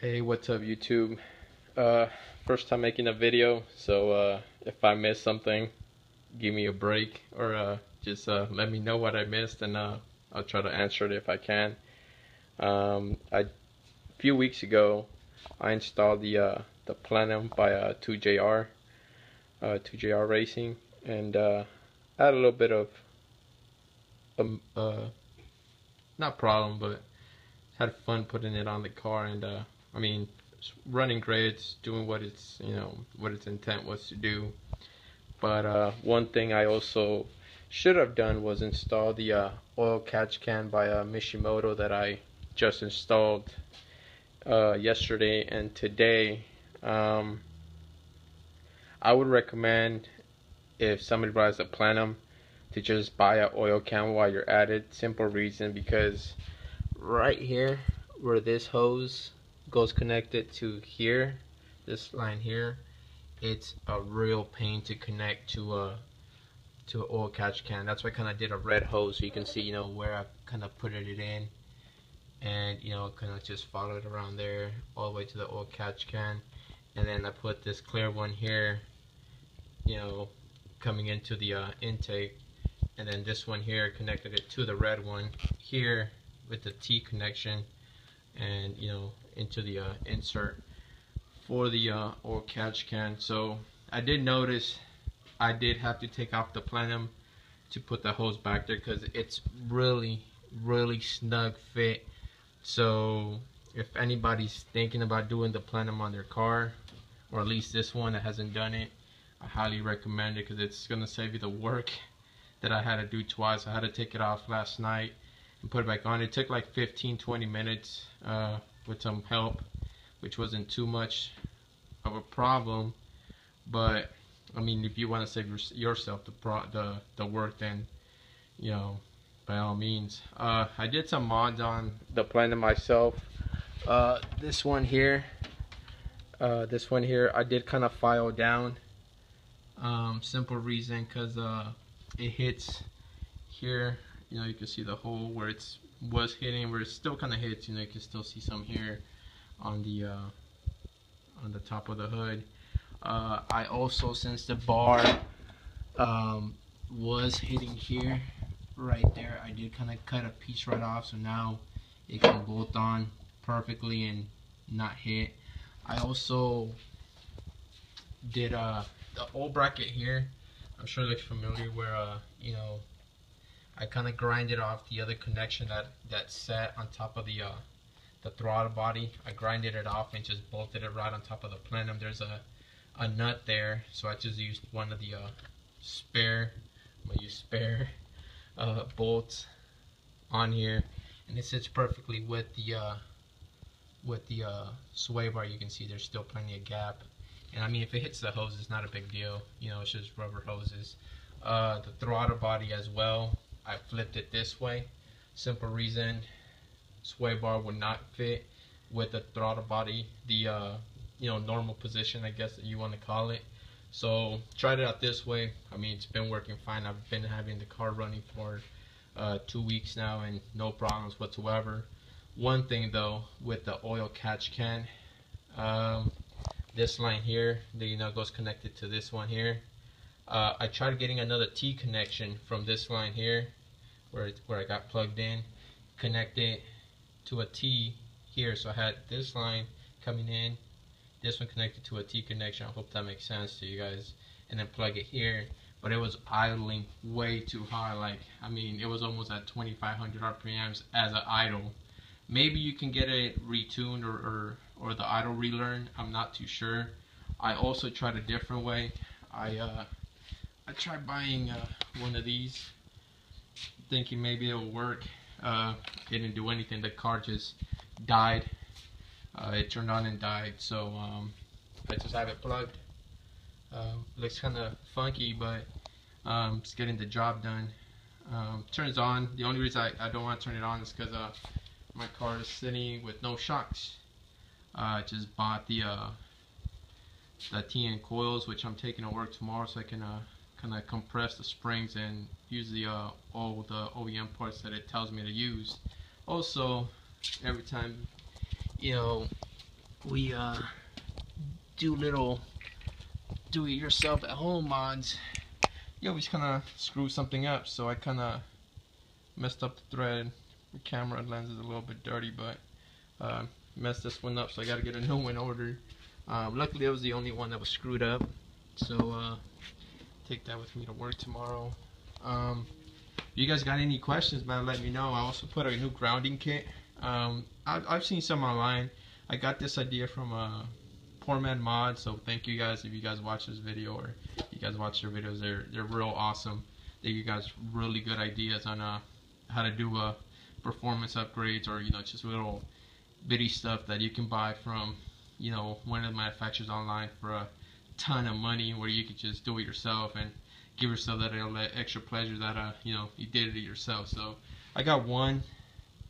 Hey, what's up YouTube? Uh, First time making a video, so if I miss something, give me a break or just let me know what I missed and I'll try to answer it if I can. A few weeks ago, I installed the Plenum by 2JR Racing, and I had a little bit of um, uh, not problem, but had fun putting it on the car, and I mean, it's running great. It's doing what what its intent was to do. But one thing I also should have done was install the oil catch can by Mishimoto that I just installed yesterday and today. Um, I would recommend, if somebody buys a Plenum, to just buy an oil can while you're at it. Simple reason, because right here where this hose goes connected to here, this line here, it's a real pain to connect to an oil catch can. That's why I kind of did a red hose, so you can see where I kind of put it in, and kind of just follow it around there all the way to the oil catch can. And then I put this clear one here, coming into the intake, and then this one here connected it to the red one here with the T connection, and into the insert for the oil catch can. So I did notice I did have to take off the plenum to put the hose back there, because it's really snug fit. So if anybody's thinking about doing the plenum on their car, or at least this one that hasn't done it, I highly recommend it, because it's gonna save you the work that I had to do twice. I had to take it off last night and put it back on. It took like 15-20 minutes with some help, which wasn't too much of a problem. But I mean, if you want to save yourself the work, then by all means. I did some mods on the Plenum myself. This one here I did kind of file down. Simple reason, because it hits here. You can see the hole where it was hitting, where it still kind of hits. You can still see some here on the top of the hood. I also, since the bar was hitting here, right there, I did kind of cut a piece right off, so now it can bolt on perfectly and not hit. I also did the old bracket here. I'm sure it looks familiar, where I kind of grinded off the other connection that sat on top of the throttle body. I grinded it off and just bolted it right on top of the plenum. There's a nut there, so I just used one of the spare bolts on here, and it sits perfectly with the sway bar. You can see there's still plenty of gap. And I mean, if it hits the hose, it's not a big deal. It's just rubber hoses. The throttle body as well, I flipped it this way. Simple reason, sway bar would not fit with the throttle body, the normal position, I guess that you want to call it. So tried it out this way. I mean, it's been working fine. I've been having the car running for 2 weeks now, and no problems whatsoever. One thing though, with the oil catch can, this line here that goes connected to this one here, I tried getting another T connection from this line here, where I got plugged in, connected to a T here. So I had this line coming in, this one connected to a T connection. I hope that makes sense to you guys. And then plug it here, but it was idling way too high. Like, I mean, it was almost at 2,500 RPMs as an idle. Maybe you can get it retuned or the idle relearn. I'm not too sure. I also tried a different way. I tried buying one of these, thinking maybe it'll work. It didn't do anything. The car just died. It turned on and died. So I just have it plugged. Looks kind of funky, but it's getting the job done. Turns on. The only reason I don't want to turn it on is because my car is sitting with no shocks. I just bought the TN coils, which I'm taking to work tomorrow, so I can kind of compress the springs and use all the OEM parts that it tells me to use. Also, every time we do little do-it-yourself at home mods, you always kind of screw something up. So I kind of messed up the thread. The camera lens is a little bit dirty, but messed this one up, so I got to get a new one ordered. Luckily, it was the only one that was screwed up, so take that with me to work tomorrow. If you guys got any questions, man, let me know. I also put a new grounding kit. I've seen some online. I got this idea from Poor Man Mod, so thank you guys if you guys watch this video, or you guys watch their videos. They're real awesome. They give you guys really good ideas on how to do performance upgrades, or just little bitty stuff that you can buy from one of the manufacturers online for a ton of money, where you could just do it yourself and give yourself that extra pleasure that you did it yourself. So I got one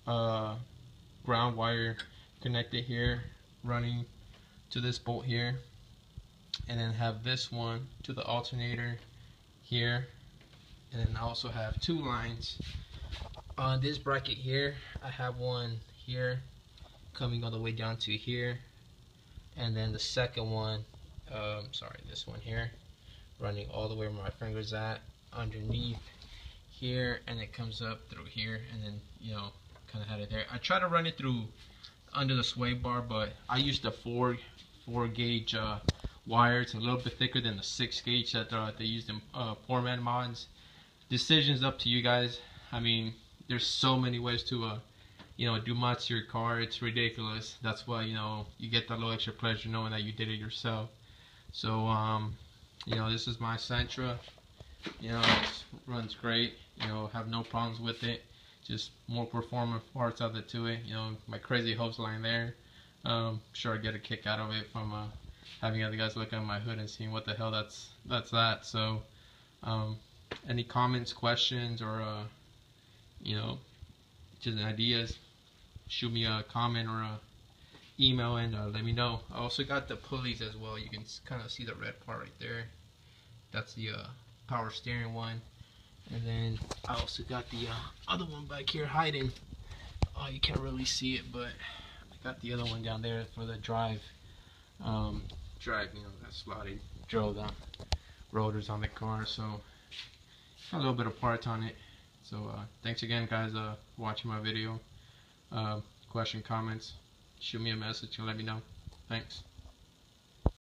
ground wire connected here running to this bolt here, and then have this one to the alternator here, and then I also have two lines on this bracket here. I have one here coming all the way down to here, and then the second one, this one here, running all the way where my finger's at, underneath here, and it comes up through here, and then kind of had it there. I try to run it through under the sway bar, but I used the 4 gauge wire. It's a little bit thicker than the 6 gauge that they used in Poor Man mods. Decision's up to you guys. I mean, there's so many ways to do mods to your car. It's ridiculous. That's why you get that little extra pleasure knowing that you did it yourself. So this is my Sentra. It runs great. Have no problems with it. Just more performance parts of it to it. My crazy hose line there. Sure, I get a kick out of it from having other guys look at my hood and seeing what the hell that's that. So any comments, questions, or just ideas, shoot me a comment or a email, and let me know. I also got the pulleys as well. You can kind of see the red part right there. That's the power steering one. And then I also got the other one back here hiding. Oh, you can't really see it, but I got the other one down there for the drive. That slotted drove the rotors on the car. So got a little bit of parts on it. So thanks again, guys, for watching my video. Question, comments, shoot me a message and let me know. Thanks.